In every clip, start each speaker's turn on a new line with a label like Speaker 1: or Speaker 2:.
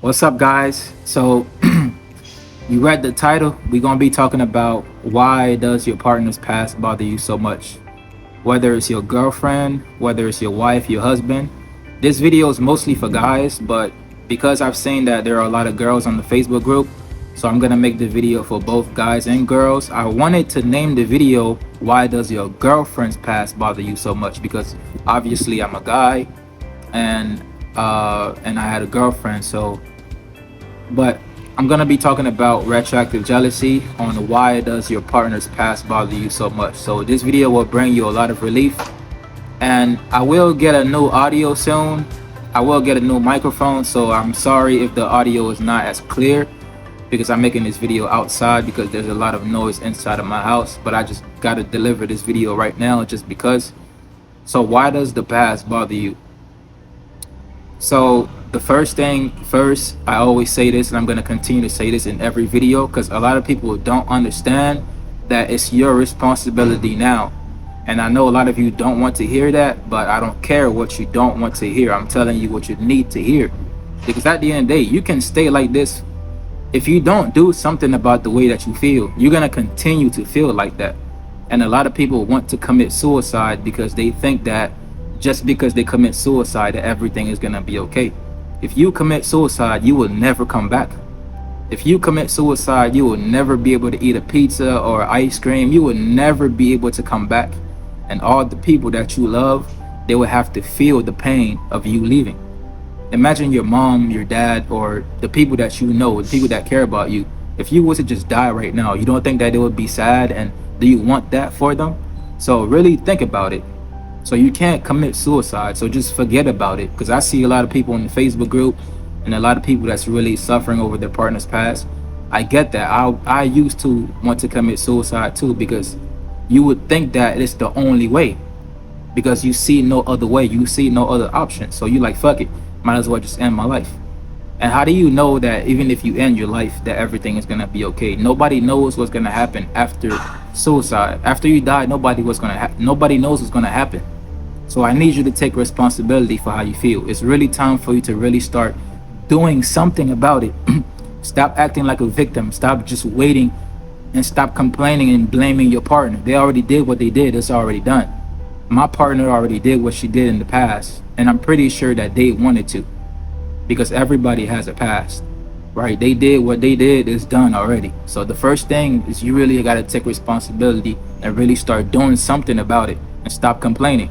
Speaker 1: What's up, guys? So, you read the title. We're gonna be talking about why does your partner's past bother you so much? Whether it's your girlfriend, whether it's your wife, your husband. This video is mostly for guys, but because I've seen that there are a lot of girls on the Facebook group, so I'm gonna make the video for both guys and girls. I wanted to name the video "Why Does Your Girlfriend's Past Bother You So Much?" Because obviously I'm a guy, and and I had a girlfriend, so but I'm gonna be talking about retroactive jealousy on why does your partner's past bother you so much. So this video will bring you a lot of relief, and I will get a new audio soon. I will get a new microphone, so I'm sorry if the audio is not as clear because I'm making this video outside because there's a lot of noise inside of my house, but I just gotta deliver this video right now just because. So why does the past bother you? So the first thing first, I always say this, and I'm going to continue to say this in every video because a lot of people don't understand that it's your responsibility now. And I know a lot of you don't want to hear that, but I don't care what you don't want to hear. I'm telling you what you need to hear, because at the end of the day, you can stay like this. If you don't do something about the way that you feel, you're going to continue to feel like that. And a lot of people want to commit suicide because they think that just because they commit suicide that everything is going to be okay. If you commit suicide, you will never come back. If you commit suicide, you will never be able to eat a pizza or ice cream. You will never be able to come back. And all the people that you love, they will have to feel the pain of you leaving. Imagine your mom, your dad, or the people that you know, the people that care about you. If you was to just die right now, you don't think that they would be sad? And do you want that for them? So really think about it. So you can't commit suicide, so just forget about it. Because I see a lot of people in the Facebook group and a lot of people that's really suffering over their partner's past. I get that. I used to want to commit suicide too, because you would think that it's the only way, because you see no other way, you see no other option. So you like, fuck it, might as well just end my life. And how do you know that even if you end your life that everything is gonna be okay? Nobody knows what's gonna happen after suicide. After you die, nobody knows what's gonna happen. So I need you to take responsibility for how you feel. It's really time for you to really start doing something about it. Stop acting like a victim. Stop just waiting, and stop complaining and blaming your partner. They already did what they did. It's already done. My partner already did what she did in the past, and I'm pretty sure that they wanted to, because everybody has a past, right? They did what they did, is done already. So the first thing is you really got to take responsibility and really start doing something about it and stop complaining.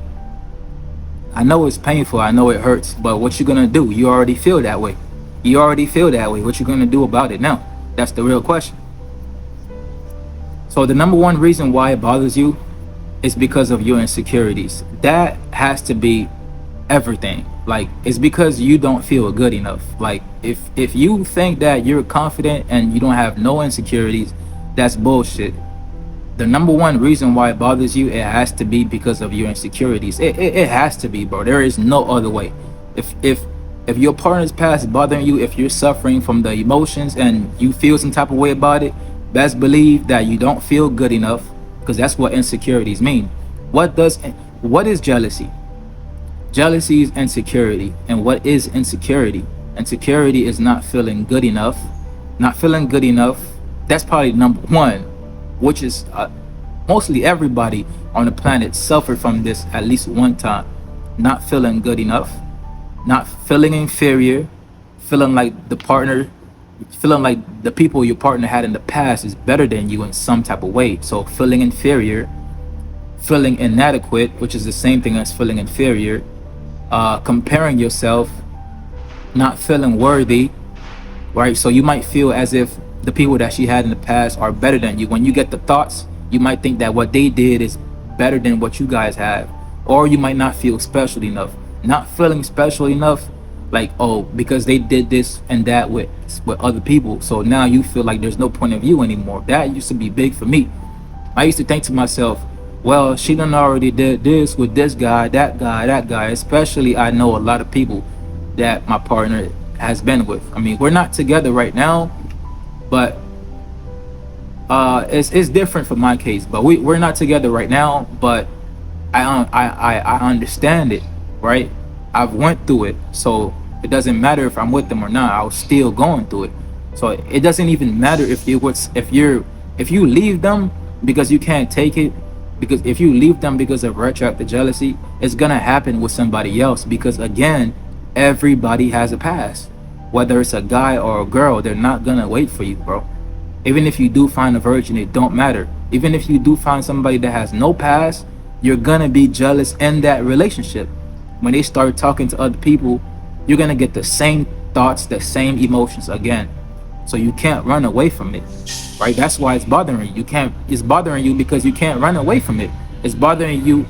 Speaker 1: I know it's painful, I know it hurts, but what you gonna do? You already feel that way. You already feel that way. What you gonna do about it now? That's the real question. So the number one reason why it bothers you is because of your insecurities. That has to be everything. Like, it's because you don't feel good enough. Like, if you think that you're confident and you don't have no insecurities, that's bullshit. The number one reason why it bothers you, it has to be because of your insecurities. It has to be, bro. There is no other way. If your partner's past is bothering you, if you're suffering from the emotions and you feel some type of way about it, best believe that you don't feel good enough, because that's what insecurities mean. What is jealousy? Jealousy is insecurity. And what is insecurity? Insecurity is not feeling good enough. Not feeling good enough. That's probably number one, which is mostly everybody on the planet suffered from this at least one time. Not feeling good enough, not feeling inferior, feeling like the people your partner had in the past is better than you in some type of way. So feeling inferior, feeling inadequate, which is the same thing as feeling inferior, comparing yourself, not feeling worthy, right? So you might feel as if the people that she had in the past are better than you. When you get the thoughts, you might think that what they did is better than what you guys have. Or you might not feel special enough. Not feeling special enough, like, oh, because they did this and that with other people, so now you feel like there's no point of view anymore. That used to be big for me. I used to think to myself, well, she done already did this with this guy, that guy, that guy. Especially, I know a lot of people that my partner has been with. I mean, we're not together right now, but it's different for my case. But we're not together right now, but I understand it, right? I've went through it, so It doesn't matter if I'm with them or not. I was still going through it. So it doesn't even matter if you leave them because you can't take it. Because if you leave them because of retroactive jealousy, it's gonna happen with somebody else. Because again, everybody has a past. Whether it's a guy or a girl, they're not gonna wait for you, bro. Even if you do find a virgin, it don't matter. Even if you do find somebody that has no past, you're gonna be jealous in that relationship. When they start talking to other people, you're gonna get the same thoughts, the same emotions again. So you can't run away from it, right? That's why it's bothering you. You can't. It's bothering you because you can't run away from it. It's bothering you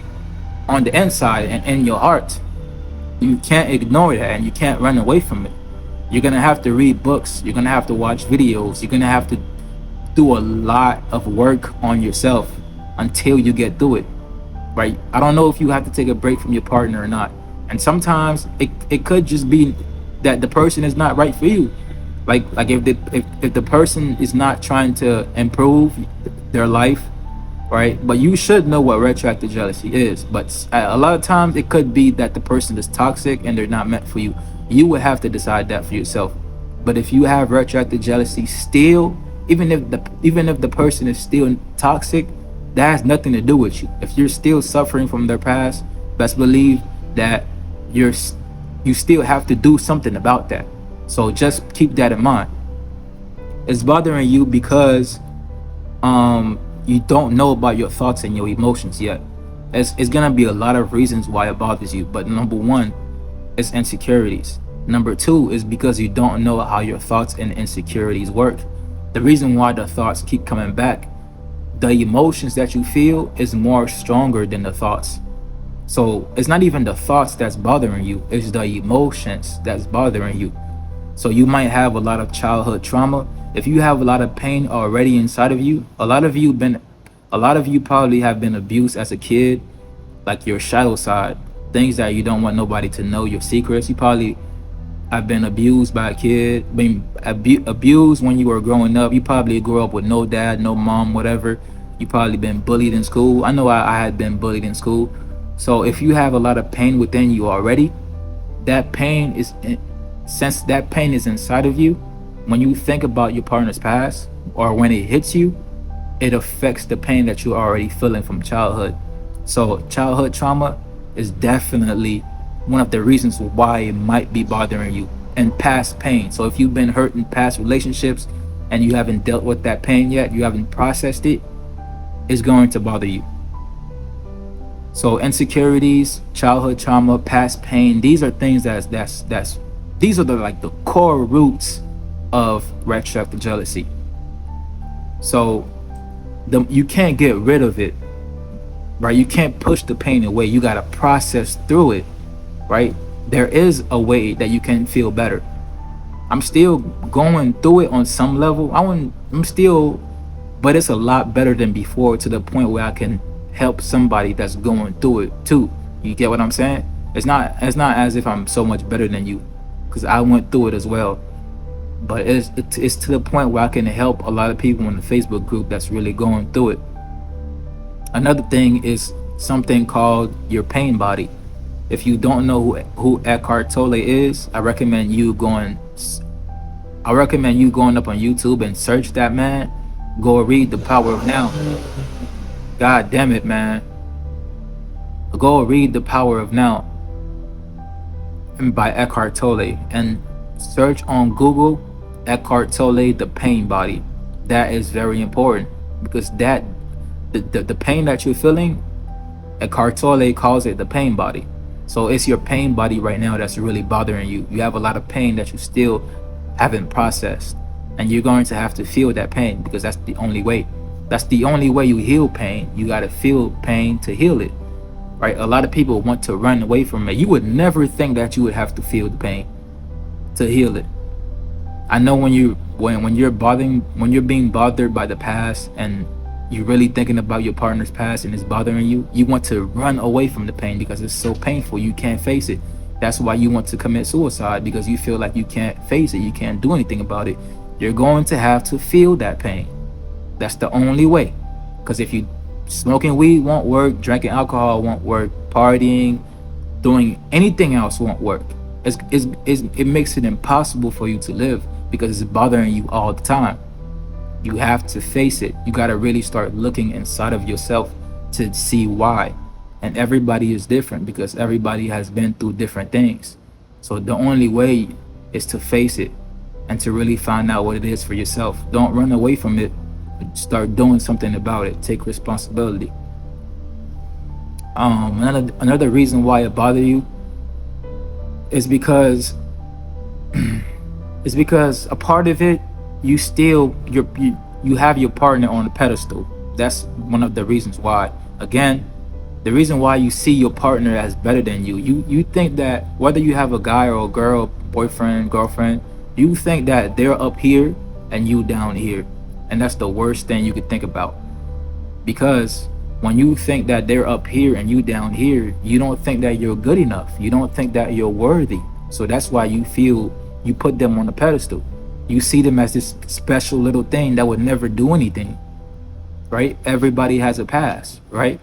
Speaker 1: on the inside and in your heart. You can't ignore that, and you can't run away from it. You're gonna have to read books. You're gonna have to watch videos. You're gonna have to do a lot of work on yourself until you get through it, right? I don't know if you have to take a break from your partner or not. And sometimes it could just be that the person is not right for you. Like if the person is not trying to improve their life, right? But you should know what retroactive jealousy is. But a lot of times it could be that the person is toxic and they're not meant for you. You would have to decide that for yourself. But if you have retroactive jealousy still, even if the person is still toxic, that has nothing to do with you. If you're still suffering from their past, best believe that you still have to do something about that. So just keep that in mind. It's bothering you because you don't know about your thoughts and your emotions yet. It's gonna be a lot of reasons why it bothers you, but number one is insecurities. Number two is because you don't know how your thoughts and insecurities work. The reason why the thoughts keep coming back, the emotions that you feel is more stronger than the thoughts. So it's not even the thoughts that's bothering you, it's the emotions that's bothering you. So you might have a lot of childhood trauma. If you have a lot of pain already inside of you, a lot of you probably have been abused as a kid, like your shadow side, things that you don't want nobody to know, your secrets. You probably have been abused by a kid, been abused when you were growing up. You probably grew up with no dad, no mom, whatever. You probably been bullied in school. I know I had been bullied in school. So if you have a lot of pain within you already, that pain is since that pain is inside of you, when you think about your partner's past or when it hits you, it affects the pain that you're already feeling from childhood. So childhood trauma is definitely one of the reasons why it might be bothering you, and past pain. So if you've been hurt in past relationships and you haven't dealt with that pain yet, you haven't processed it, it's going to bother you. So insecurities, childhood trauma, past pain, these are things that's these are the core roots of retroactive jealousy. So you can't get rid of it, right? You can't push the pain away. You got to process through it, right? There is a way that you can feel better. I'm still going through it on some level. I'm still, but it's a lot better than before, to the point where I can help somebody that's going through it too. You get what I'm saying? It's not as if I'm so much better than you, because I went through it as well. But it's to the point where I can help a lot of people in the Facebook group that's really going through it. Another thing is something called your pain body. If you don't know who Eckhart Tolle is, I recommend you going up on YouTube and search that man. Go read The Power of Now. God damn it, man. Go read The Power of Now by Eckhart Tolle, and search on Google Eckhart Tolle, the pain body. That is very important, because that the pain that you're feeling, Eckhart Tolle calls it the pain body. So it's your pain body right now that's really bothering you. You have a lot of pain that you still haven't processed, and you're going to have to feel that pain, because that's the only way. That's the only way you heal pain. You got to feel pain to heal it, right? A lot of people want to run away from it. You would never think that you would have to feel the pain to heal it. I know when you're being bothered by the past, and you're really thinking about your partner's past and it's bothering you, you want to run away from the pain because it's so painful. You can't face it. That's why you want to commit suicide, because you feel like you can't face it. You can't do anything about it. You're going to have to feel that pain. That's the only way. Because if you smoking weed won't work, drinking alcohol won't work, partying, doing anything else won't work. It makes it impossible for you to live because it's bothering you all the time. You have to face it. You got to really start looking inside of yourself to see why. And everybody is different because everybody has been through different things. So the only way is to face it and to really find out what it is for yourself. Don't run away from it. Start doing something about it. Take responsibility. Another reason why it bothers you is because a part of it, you have your partner on the pedestal. That's one of the reasons why. Again, the reason why you see your partner as better than you think that whether you have a guy or a girl, boyfriend, girlfriend, you think that they're up here and you down here. And that's the worst thing you could think about. Because when you think that they're up here and you down here, you don't think that you're good enough. You don't think that you're worthy. So that's why you feel you put them on a pedestal. You see them as this special little thing that would never do anything, right? Everybody has a past, right?